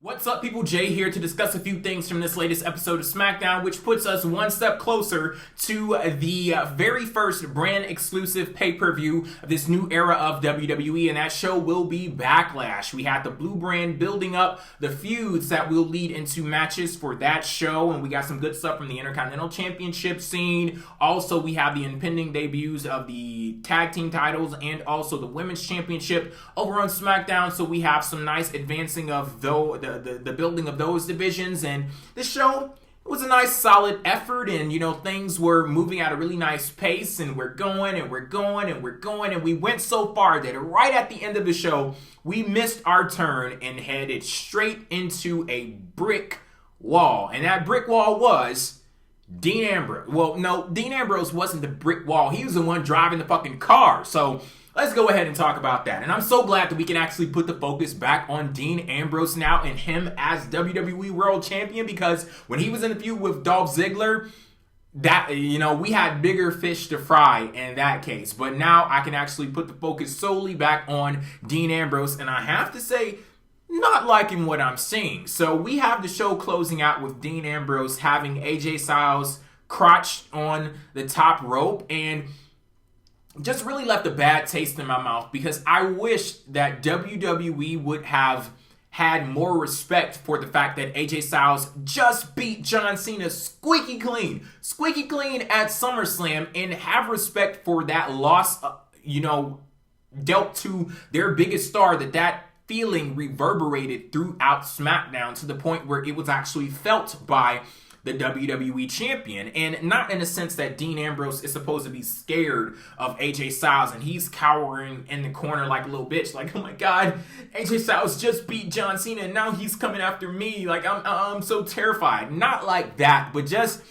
What's up, people? Jay here to discuss a few things from this latest episode of SmackDown, which puts us one step closer to the very first brand exclusive pay-per-view of this new era of WWE, and that show will be Backlash. We had the Blue Brand building up the feuds that will lead into matches for that show, and we got some good stuff from the Intercontinental Championship scene. Also, we have the impending debuts of the tag team titles and also the Women's Championship over on SmackDown, so we have some nice advancing of the building of those divisions, and this show, it was a nice solid effort, and things were moving at a really nice pace, and we're going and we're going and we're going, and we went so far that right at the end of the show we missed our turn and headed straight into a brick wall, and that brick wall was Dean Ambrose. Well, no, Dean Ambrose wasn't the brick wall. He was the one driving the fucking car. So let's go ahead and talk about that. And I'm so glad that we can actually put the focus back on Dean Ambrose now and him as WWE World Champion, because when he was in the feud with Dolph Ziggler, that, we had bigger fish to fry in that case. But now I can actually put the focus solely back on Dean Ambrose, and I have to say, not liking what I'm seeing. So we have the show closing out with Dean Ambrose having AJ Styles crotched on the top rope, and just really left a bad taste in my mouth, because I wish that WWE would have had more respect for the fact that AJ Styles just beat John Cena squeaky clean at SummerSlam, and have respect for that loss, dealt to their biggest star, that feeling reverberated throughout SmackDown to the point where it was actually felt by the WWE champion, and not in the sense that Dean Ambrose is supposed to be scared of AJ Styles and he's cowering in the corner like a little bitch, like, oh my god, AJ Styles just beat John Cena and now he's coming after me, like I'm so terrified. Not like that, but just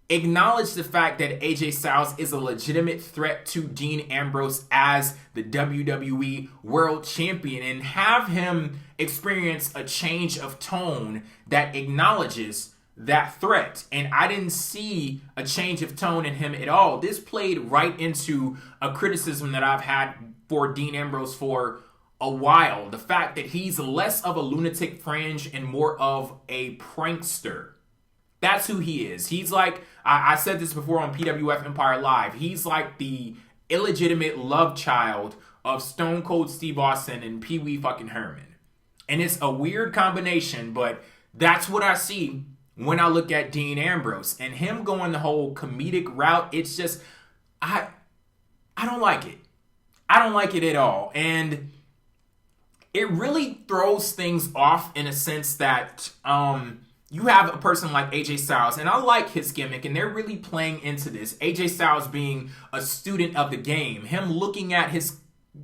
acknowledge the fact that AJ Styles is a legitimate threat to Dean Ambrose as the WWE World Champion, and have him experience a change of tone that acknowledges that threat. And I didn't see a change of tone in him at all. This played right into a criticism that I've had for Dean Ambrose for a while. The fact that he's less of a lunatic fringe and more of a prankster. That's who he is. He's like, I said this before on PWF Empire Live, he's like the illegitimate love child of Stone Cold Steve Austin and Pee Wee fucking Herman. And it's a weird combination, but that's what I see when I look at Dean Ambrose. And him going the whole comedic route, it's just, I don't like it. I don't like it at all. And it really throws things off in a sense that you have a person like AJ Styles, and I like his gimmick, and they're really playing into this. AJ Styles being a student of the game, him looking at his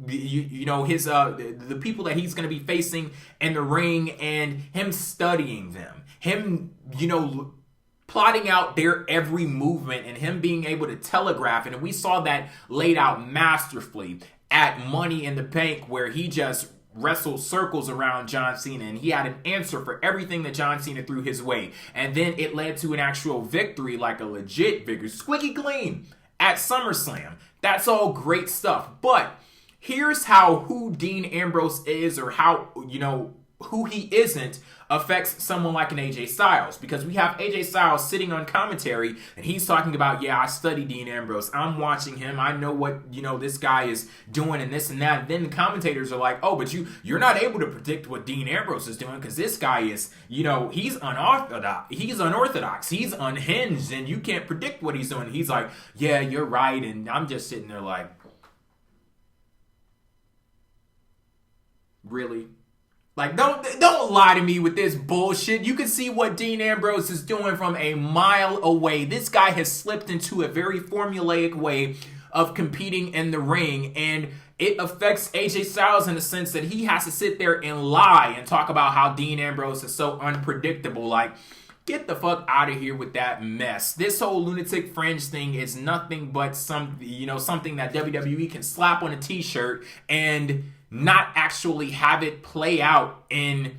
the people that he's going to be facing in the ring, and him studying them, him plotting out their every movement, and him being able to telegraph it. And we saw that laid out masterfully at Money in the Bank, where he just wrestled circles around John Cena, and he had an answer for everything that John Cena threw his way. And then it led to an actual victory, like a legit victory, squeaky clean at SummerSlam. That's all great stuff. But here's how who Dean Ambrose is, or how, who he isn't, affects someone like an AJ Styles. Because we have AJ Styles sitting on commentary, and he's talking about, yeah, I study Dean Ambrose. I'm watching him. I know what, this guy is doing and this and that. And then the commentators are like, oh, but you're not able to predict what Dean Ambrose is doing, because this guy is, he's unorthodox. He's unhinged, and you can't predict what he's doing. He's like, yeah, you're right. And I'm just sitting there like, really? Like, don't lie to me with this bullshit. You can see what Dean Ambrose is doing from a mile away. This guy has slipped into a very formulaic way of competing in the ring, and it affects AJ Styles in the sense that he has to sit there and lie and talk about how Dean Ambrose is so unpredictable. Like, get the fuck out of here with that mess. This whole lunatic fringe thing is nothing but something that WWE can slap on a t-shirt and not actually have it play out in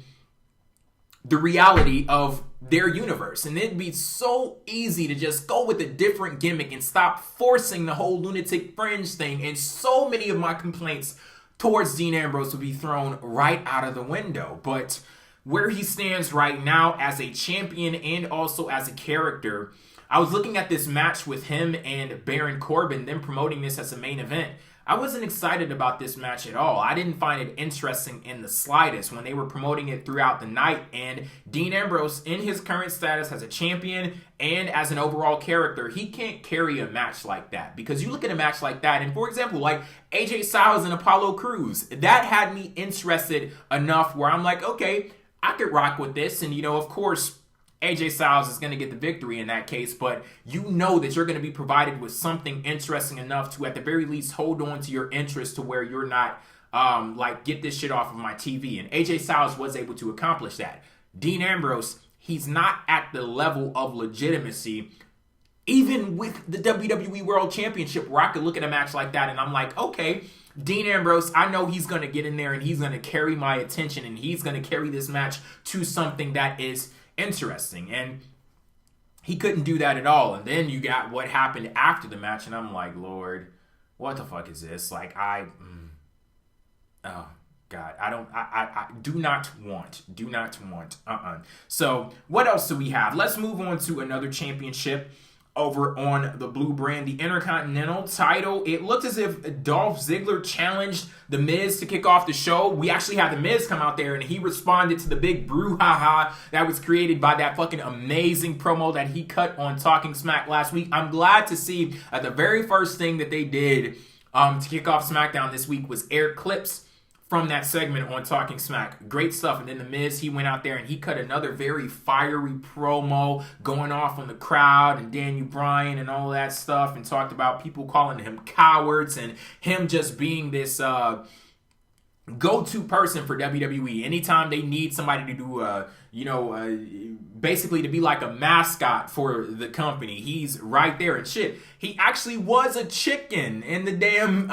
the reality of their universe. And it'd be so easy to just go with a different gimmick and stop forcing the whole lunatic fringe thing. And so many of my complaints towards Dean Ambrose would be thrown right out of the window. But where he stands right now as a champion and also as a character. I was looking at this match with him and Baron Corbin, them promoting this as a main event. I wasn't excited about this match at all. I didn't find it interesting in the slightest when they were promoting it throughout the night. And Dean Ambrose, in his current status as a champion and as an overall character, he can't carry a match like that. Because you look at a match like that, and for example, like AJ Styles and Apollo Crews, that had me interested enough where I'm like, okay, I could rock with this. And, you know, of course, AJ Styles is going to get the victory in that case, but you know that you're going to be provided with something interesting enough to at the very least hold on to your interest to where you're not like, get this shit off of my TV. And AJ Styles was able to accomplish that. Dean Ambrose, he's not at the level of legitimacy, even with the WWE World Championship, where I could look at a match like that and I'm like, okay, Dean Ambrose, I know he's going to get in there and he's going to carry my attention and he's going to carry this match to something that is interesting. And he couldn't do that at all. And then you got what happened after the match, and I'm like, Lord, what the fuck is this? Like, oh God, I do not want. So what else do we have? Let's move on to another championship over on the blue brand, the Intercontinental title. It looked as if Dolph Ziggler challenged The Miz to kick off the show. We actually had The Miz come out there and he responded to the big brouhaha that was created by that fucking amazing promo that he cut on Talking Smack last week. I'm glad to see the very first thing that they did to kick off SmackDown this week was air clips from that segment on Talking Smack. Great stuff. And then The Miz, he went out there and he cut another very fiery promo going off on the crowd and Daniel Bryan and all that stuff, and talked about people calling him cowards and him just being this go-to person for WWE. Anytime they need somebody to do basically to be like a mascot for the company, he's right there. And shit, he actually was a chicken in the damn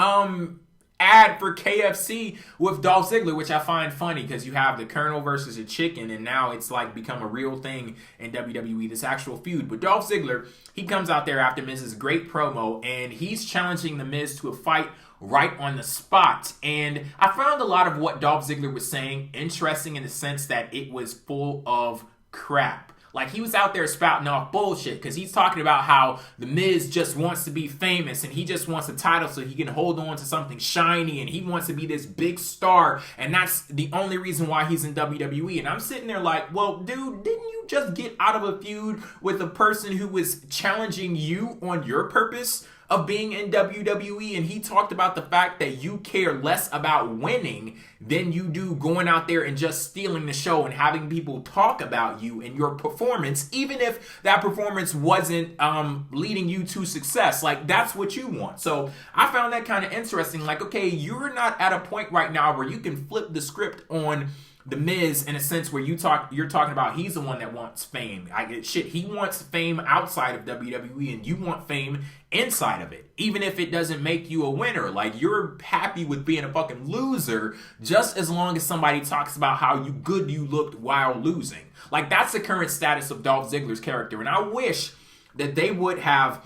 ad for KFC with Dolph Ziggler, which I find funny because you have the Colonel versus a chicken, and now it's like become a real thing in WWE, this actual feud. But Dolph Ziggler, he comes out there after Miz's great promo, and he's challenging The Miz to a fight right on the spot. And I found a lot of what Dolph Ziggler was saying interesting in the sense that it was full of crap. Like, he was out there spouting off bullshit because he's talking about how The Miz just wants to be famous and he just wants a title so he can hold on to something shiny and he wants to be this big star, and that's the only reason why he's in WWE. And I'm sitting there like, well, dude, didn't you just get out of a feud with a person who was challenging you on your purpose of being in WWE? And he talked about the fact that you care less about winning than you do going out there and just stealing the show and having people talk about you and your performance, even if that performance wasn't leading you to success. Like, that's what you want. So I found that kind of interesting. Like, okay, you're not at a point right now where you can flip the script on The Miz in a sense where you're talking about he's the one that wants fame. He wants fame outside of WWE and you want fame inside of it, even if it doesn't make you a winner. Like, you're happy with being a fucking loser just as long as somebody talks about how good you looked while losing. Like, that's the current status of Dolph Ziggler's character. And I wish that they would have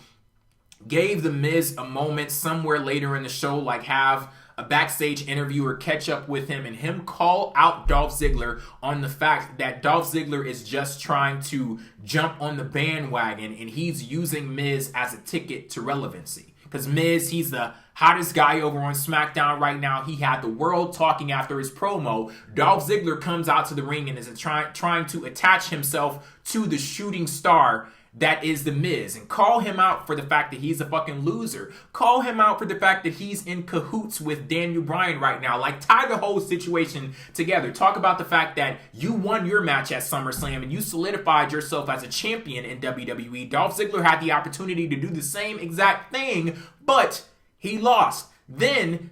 gave The Miz a moment somewhere later in the show, like have a backstage interview or catch up with him and him call out Dolph Ziggler on the fact that Dolph Ziggler is just trying to jump on the bandwagon and he's using Miz as a ticket to relevancy. Because Miz, he's the hottest guy over on SmackDown right now. He had the world talking after his promo. Dolph Ziggler comes out to the ring and is trying to attach himself to the shooting star that is The Miz, and call him out for the fact that he's a fucking loser. Call him out for the fact that he's in cahoots with Daniel Bryan right now. Like, tie the whole situation together. Talk about the fact that you won your match at SummerSlam and you solidified yourself as a champion in WWE. Dolph Ziggler had the opportunity to do the same exact thing, but he lost. Then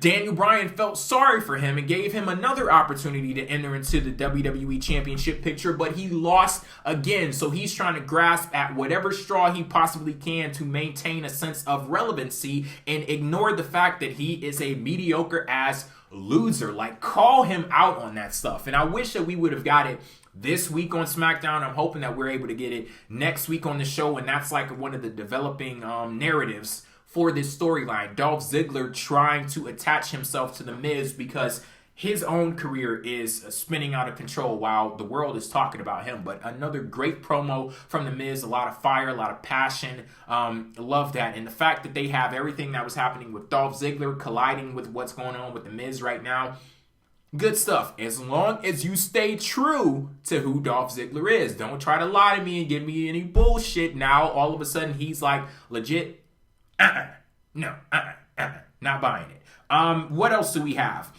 Daniel Bryan felt sorry for him and gave him another opportunity to enter into the WWE Championship picture, but he lost again. So he's trying to grasp at whatever straw he possibly can to maintain a sense of relevancy and ignore the fact that he is a mediocre ass loser. Like, call him out on that stuff. And I wish that we would have got it this week on SmackDown. I'm hoping that we're able to get it next week on the show, and that's like one of the developing narratives for this storyline. Dolph Ziggler trying to attach himself to The Miz because his own career is spinning out of control while the world is talking about him. But another great promo from The Miz, a lot of fire, a lot of passion. Love that. And the fact that they have everything that was happening with Dolph Ziggler colliding with what's going on with The Miz right now. Good stuff. As long as you stay true to who Dolph Ziggler is. Don't try to lie to me and give me any bullshit. Now, all of a sudden, he's like, legit, not buying it. What else do we have?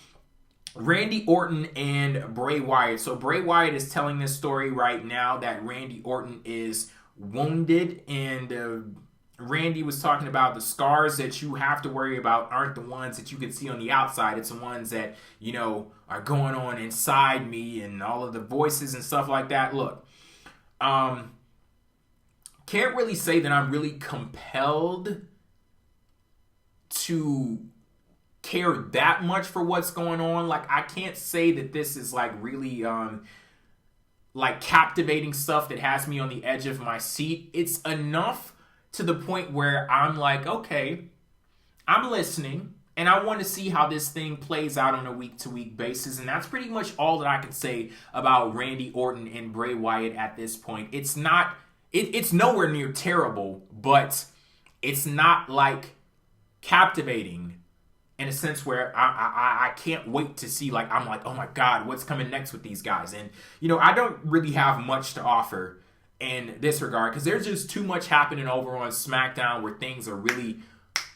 Randy Orton and Bray Wyatt. So Bray Wyatt is telling this story right now that Randy Orton is wounded, and Randy was talking about the scars that you have to worry about aren't the ones that you can see on the outside. It's the ones that, you know, are going on inside me and all of the voices and stuff like that. Look, can't really say that I'm really compelled to care that much for what's going on. Like, I can't say that this is like really like captivating stuff that has me on the edge of my seat. It's enough to the point where I'm like, okay, I'm listening and I want to see how this thing plays out on a week-to-week basis. And that's pretty much all that I can say about Randy Orton and Bray Wyatt at this point. It's not, it's nowhere near terrible, but it's not like captivating in a sense where I can't wait to see, like, I'm like, oh my God, what's coming next with these guys? And, you know, I don't really have much to offer in this regard because there's just too much happening over on SmackDown where things are really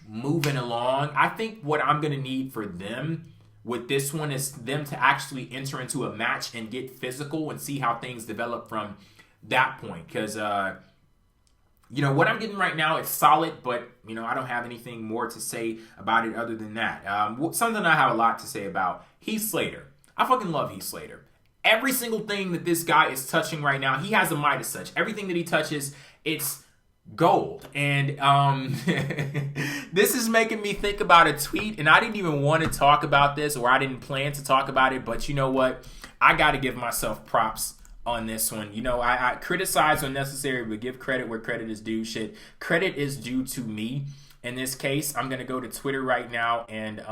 moving along. I think what I'm going to need for them with this one is them to actually enter into a match and get physical and see how things develop from that point. Because, you know, what I'm getting right now, it's solid, but, you know, I don't have anything more to say about it other than that. Something I have a lot to say about, Heath Slater. I fucking love Heath Slater. Every single thing that this guy is touching right now, he has a Midas touch. Everything that he touches, it's gold. And this is making me think about a tweet, and I didn't even want to talk about this, or I didn't plan to talk about it, but you know what? I got to give myself props on this one. You know, I criticize when necessary, but give credit where credit is due. Shit, credit is due to me in this case. I'm gonna go to Twitter right now and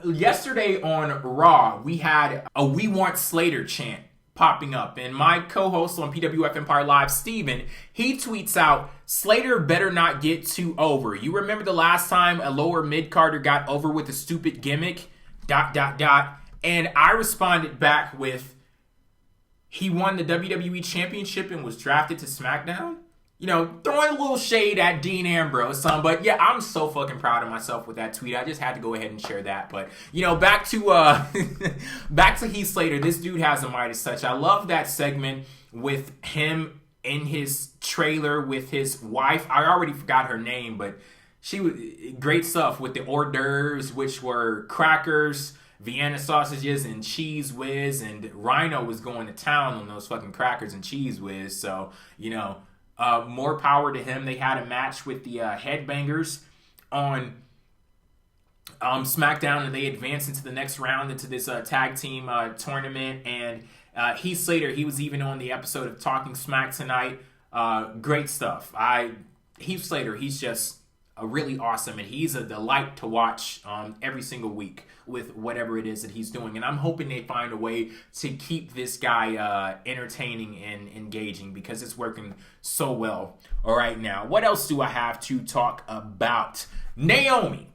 yesterday on Raw we had a "We Want Slater" chant popping up, and my co-host on PWF Empire Live, Steven, he tweets out, "Slater better not get too over. You remember the last time a lower mid-carder got over with a stupid gimmick, ... And I responded back with, he won the WWE Championship and was drafted to SmackDown? You know, throwing a little shade at Dean Ambrose, but yeah, I'm so fucking proud of myself with that tweet. I just had to go ahead and share that. But, you know, back to back to Heath Slater. This dude has a Midas touch. I love that segment with him in his trailer with his wife. I already forgot her name, but she was great stuff with the hors d'oeuvres, which were crackers, Vienna sausages, and cheese whiz, and Rhino was going to town on those fucking crackers and cheese whiz. So, you know, more power to him. They had a match with the Headbangers on SmackDown, and they advanced into the next round into this tag team tournament. And Heath Slater, he was even on the episode of Talking Smack tonight. Great stuff. Heath Slater, he's just really awesome, and he's a delight to watch every single week with whatever it is that he's doing. And I'm hoping they find a way to keep this guy entertaining and engaging because it's working so well right now. What else do I have to talk about? Naomi.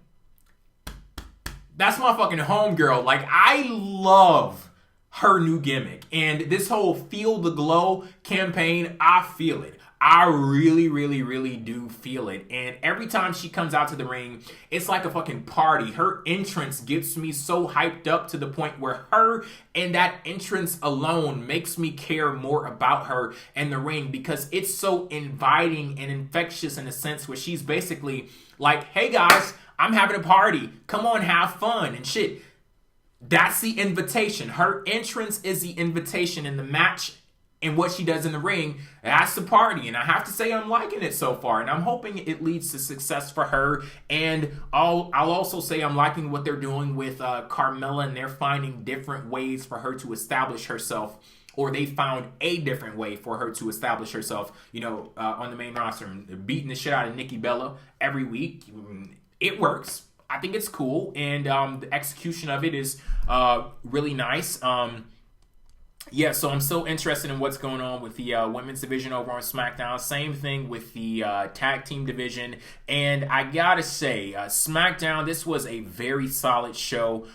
That's my fucking homegirl. Like, I love her new gimmick. And this whole Feel the Glow campaign, I feel it. I really, really, really do feel it. And every time she comes out to the ring, it's like a fucking party. Her entrance gets me so hyped up to the point where her and that entrance alone makes me care more about her in the ring because it's so inviting and infectious in a sense where she's basically like, hey guys, I'm having a party. Come on, have fun and shit. That's the invitation. Her entrance is the invitation in the match. And what she does in the ring, that's the party. And I have to say I'm liking it so far. And I'm hoping it leads to success for her. And I'll also say I'm liking what they're doing with Carmella. And they're finding different ways for her to establish herself. Or they found a different way for her to establish herself, you know, on the main roster. Beating the shit out of Nikki Bella every week. It works. I think it's cool, and the execution of it is really nice. Yeah, so I'm so interested in what's going on with the women's division over on SmackDown. Same thing with the tag team division. And I gotta say, SmackDown, this was a very solid show.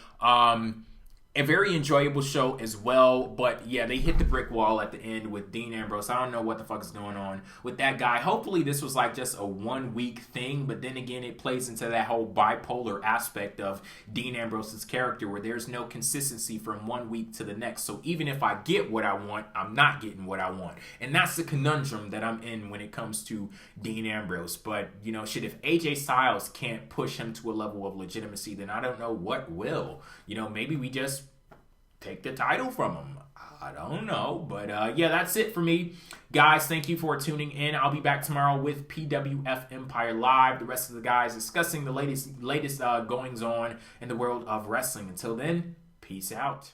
A very enjoyable show as well, but yeah, they hit the brick wall at the end with Dean Ambrose. I don't know what the fuck is going on with that guy. Hopefully this was like just a 1 week thing, but then again, it plays into that whole bipolar aspect of Dean Ambrose's character where there's no consistency from 1 week to the next. So even if I get what I want, I'm not getting what I want. And that's the conundrum that I'm in when it comes to Dean Ambrose. But, you know, shit, if AJ Styles can't push him to a level of legitimacy, then I don't know what will. You know, maybe we just take the title from him. I don't know. But yeah, that's it for me. Guys, thank you for tuning in. I'll be back tomorrow with PWF Empire Live. The rest of the guys discussing the latest goings on in the world of wrestling. Until then, peace out.